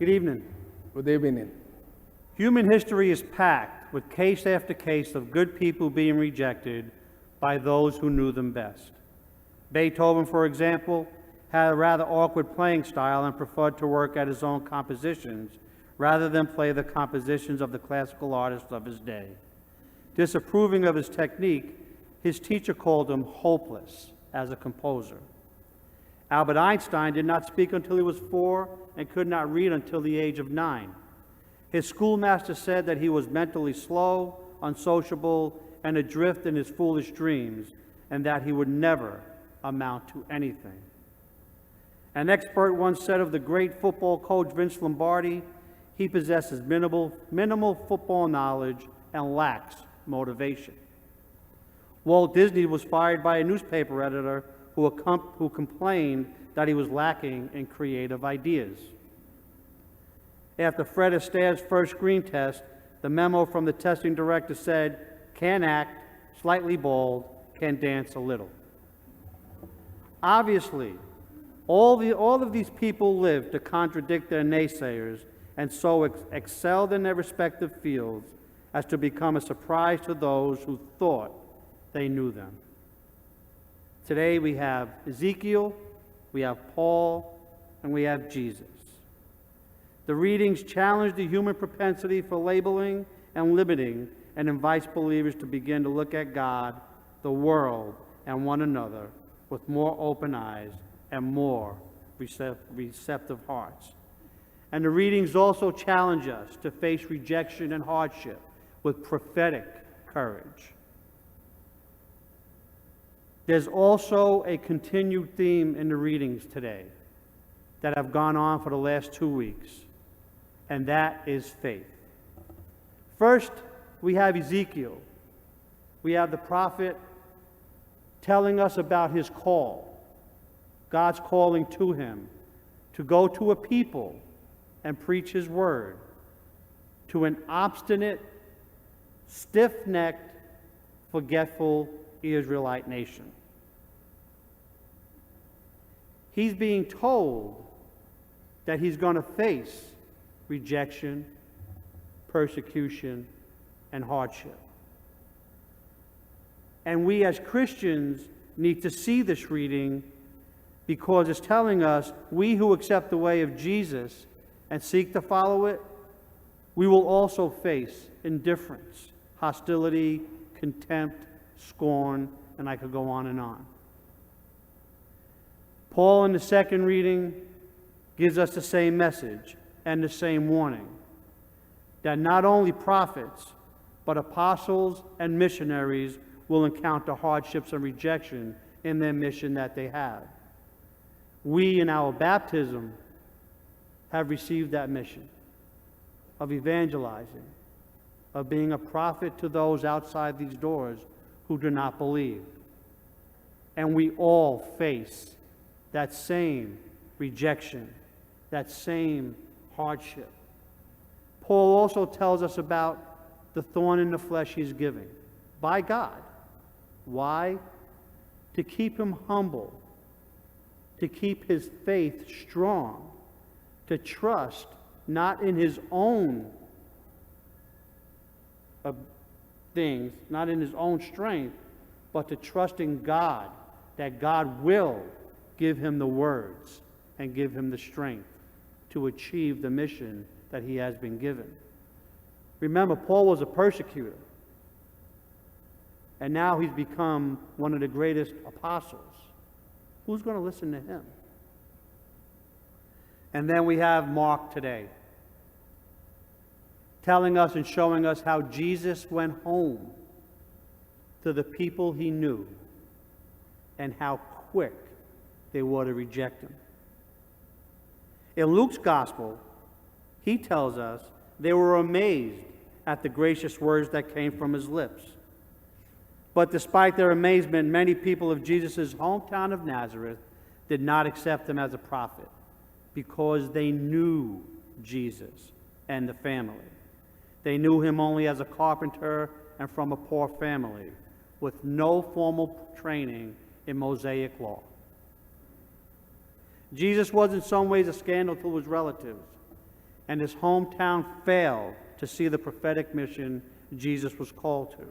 Good evening. Good evening. Human history is packed with case after case of good people being rejected by those who knew them best. Beethoven, for example, had a rather awkward playing style and preferred to work at his own compositions rather than play the compositions of the classical artists of his day. Disapproving of his technique, his teacher called him hopeless as a composer. Albert Einstein did not speak until he was 4 and could not read until the age of 9. His schoolmaster said that he was mentally slow, unsociable, and adrift in his foolish dreams, and that he would never amount to anything. An expert once said of the great football coach Vince Lombardi, he possesses minimal football knowledge and lacks motivation. Walt Disney was fired by a newspaper editor who complained that he was lacking in creative ideas. After Fred Astaire's first screen test, the memo from the testing director said, "Can act, slightly bald, can dance a little." Obviously, all of these people lived to contradict their naysayers and so excelled in their respective fields as to become a surprise to those who thought they knew them. Today we have Ezekiel, we have Paul, and we have Jesus. The readings challenge the human propensity for labeling and limiting and invites believers to begin to look at God, the world, and one another with more open eyes and more receptive hearts. And the readings also challenge us to face rejection and hardship with prophetic courage. There's also a continued theme in the readings today that have gone on for the last 2 weeks, and that is faith. First, we have Ezekiel. We have the prophet telling us about his call, God's calling to him to go to a people and preach his word to an obstinate, stiff-necked, forgetful Israelite nation. He's being told that he's going to face rejection, persecution, and hardship. And we as Christians need to see this reading because it's telling us we who accept the way of Jesus and seek to follow it, we will also face indifference, hostility, contempt, scorn, and I could go on and on. Paul in the second reading gives us the same message and the same warning, that not only prophets, but apostles and missionaries will encounter hardships and rejection in their mission that they have. We in our baptism have received that mission of evangelizing, of being a prophet to those outside these doors who do not believe. And we all face that same rejection, that same hardship. Paul also tells us about the thorn in the flesh he's giving by God. Why? To keep him humble, to keep his faith strong, to trust not in his own things, not in his own strength, but to trust in God, that God will give him the words and give him the strength to achieve the mission that he has been given. Remember, Paul was a persecutor, and now he's become one of the greatest apostles. Who's going to listen to him? And then we have Mark today, telling us and showing us how Jesus went home to the people he knew and how quick they were to reject him. In Luke's gospel, he tells us they were amazed at the gracious words that came from his lips. But despite their amazement, many people of Jesus' hometown of Nazareth did not accept him as a prophet because they knew Jesus and the family. They knew him only as a carpenter and from a poor family with no formal training in Mosaic law. Jesus was in some ways a scandal to his relatives. and his hometown failed to see the prophetic mission Jesus was called to.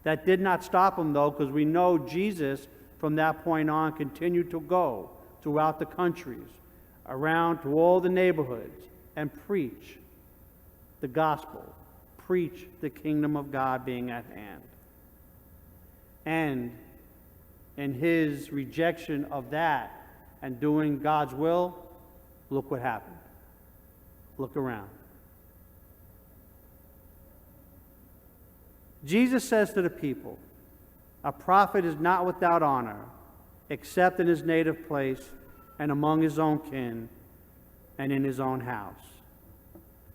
That did not stop him, though, because we know Jesus, from that point on, continued to go throughout the countries, around to all the neighborhoods, and preach the gospel, preach the kingdom of God being at hand. And in his rejection of that and doing God's will, look what happened. Look around. Jesus says to the people, "A prophet is not without honor, except in his native place and among his own kin and in his own house."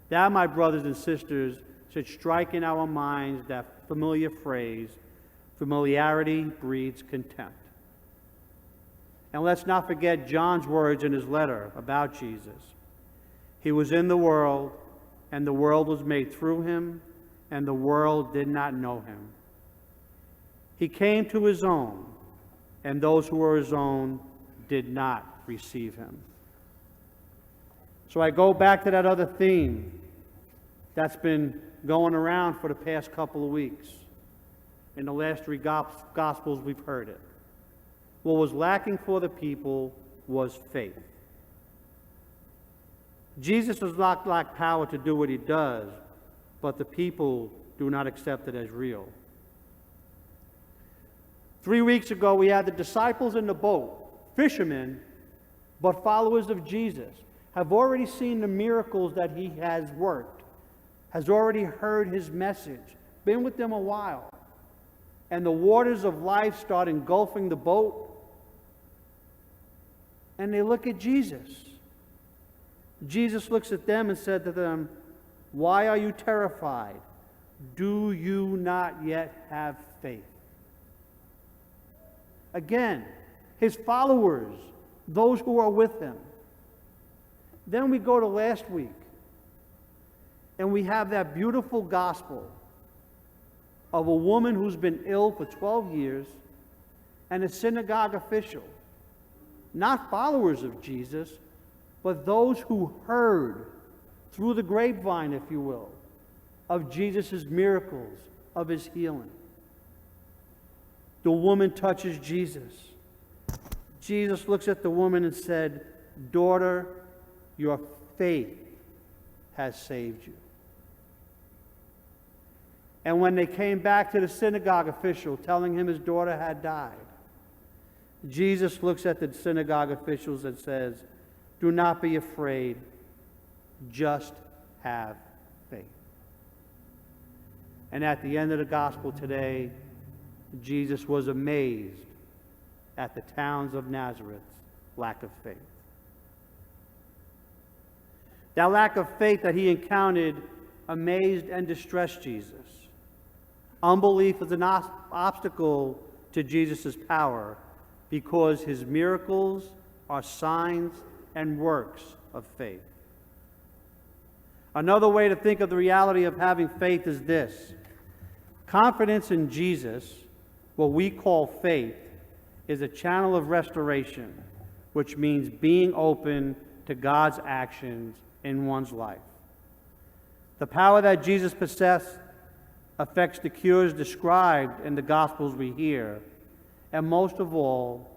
That, my brothers and sisters, should strike in our minds that familiar phrase, familiarity breeds contempt. And let's not forget John's words in his letter about Jesus. He was in the world, and the world was made through him, and the world did not know him. He came to his own, and those who were his own did not receive him. So I go back to that other theme that's been going around for the past couple of weeks. In the last three Gospels, we've heard it. What was lacking for the people was faith. Jesus does not lack power to do what he does, but the people do not accept it as real. 3 weeks ago, we had the disciples in the boat, fishermen, but followers of Jesus, have already seen the miracles that he has worked, has already heard his message, been with them a while, and the waters of life start engulfing the boat, and they look at Jesus. Jesus looks at them and said to them, "Why are you terrified? Do you not yet have faith?" Again, his followers, those who are with him. Then we go to last week, and we have that beautiful gospel of a woman who's been ill for 12 years and a synagogue official, not followers of Jesus, but those who heard through the grapevine, if you will, of Jesus' miracles, of his healing. The woman touches Jesus. Jesus looks at the woman and said, "Daughter, your faith has saved you." And when they came back to the synagogue official telling him his daughter had died, Jesus looks at the synagogue officials and says, "Do not be afraid, just have faith." And at the end of the gospel today, Jesus was amazed at the towns of Nazareth's lack of faith. That lack of faith that he encountered amazed and distressed Jesus. Unbelief is an obstacle to Jesus' power because his miracles are signs and works of faith. Another way to think of the reality of having faith is this: confidence in Jesus, what we call faith, is a channel of restoration, which means being open to God's actions in one's life. The power that Jesus possessed affects the cures described in the Gospels we hear, and most of all,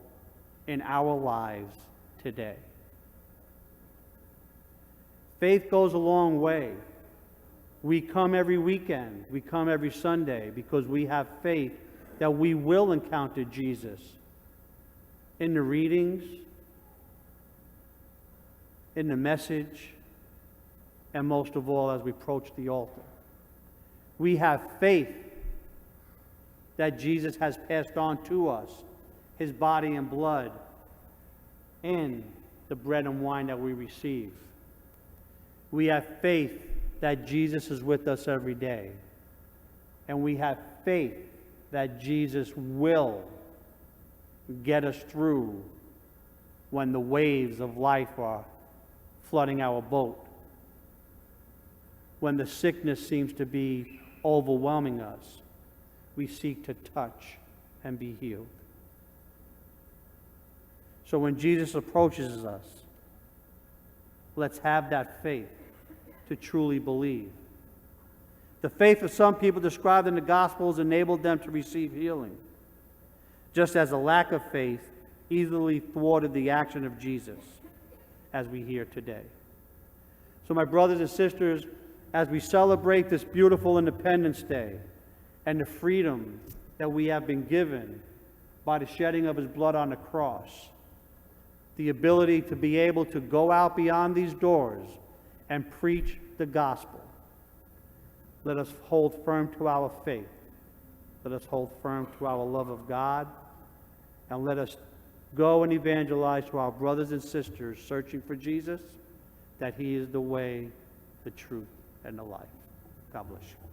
in our lives today. Faith goes a long way. We come every weekend, we come every Sunday because we have faith that we will encounter Jesus in the readings, in the message, and most of all as we approach the altar. We have faith that Jesus has passed on to us his body and blood in the bread and wine that we receive. We have faith that Jesus is with us every day. And we have faith that Jesus will get us through when the waves of life are flooding our boat, when the sickness seems to be overwhelming us. We seek to touch and be healed. So when Jesus approaches us, Let's have that faith to truly believe. The faith of some people described in the Gospels enabled them to receive healing, just as a lack of faith easily thwarted the action of Jesus, as we hear today. So, my brothers and sisters, as we celebrate this beautiful Independence Day and the freedom that we have been given by the shedding of his blood on the cross, the ability to be able to go out beyond these doors and preach the gospel, let us hold firm to our faith. Let us hold firm to our love of God, and let us go and evangelize to our brothers and sisters searching for Jesus, that he is the way, the truth, and the life. God bless you.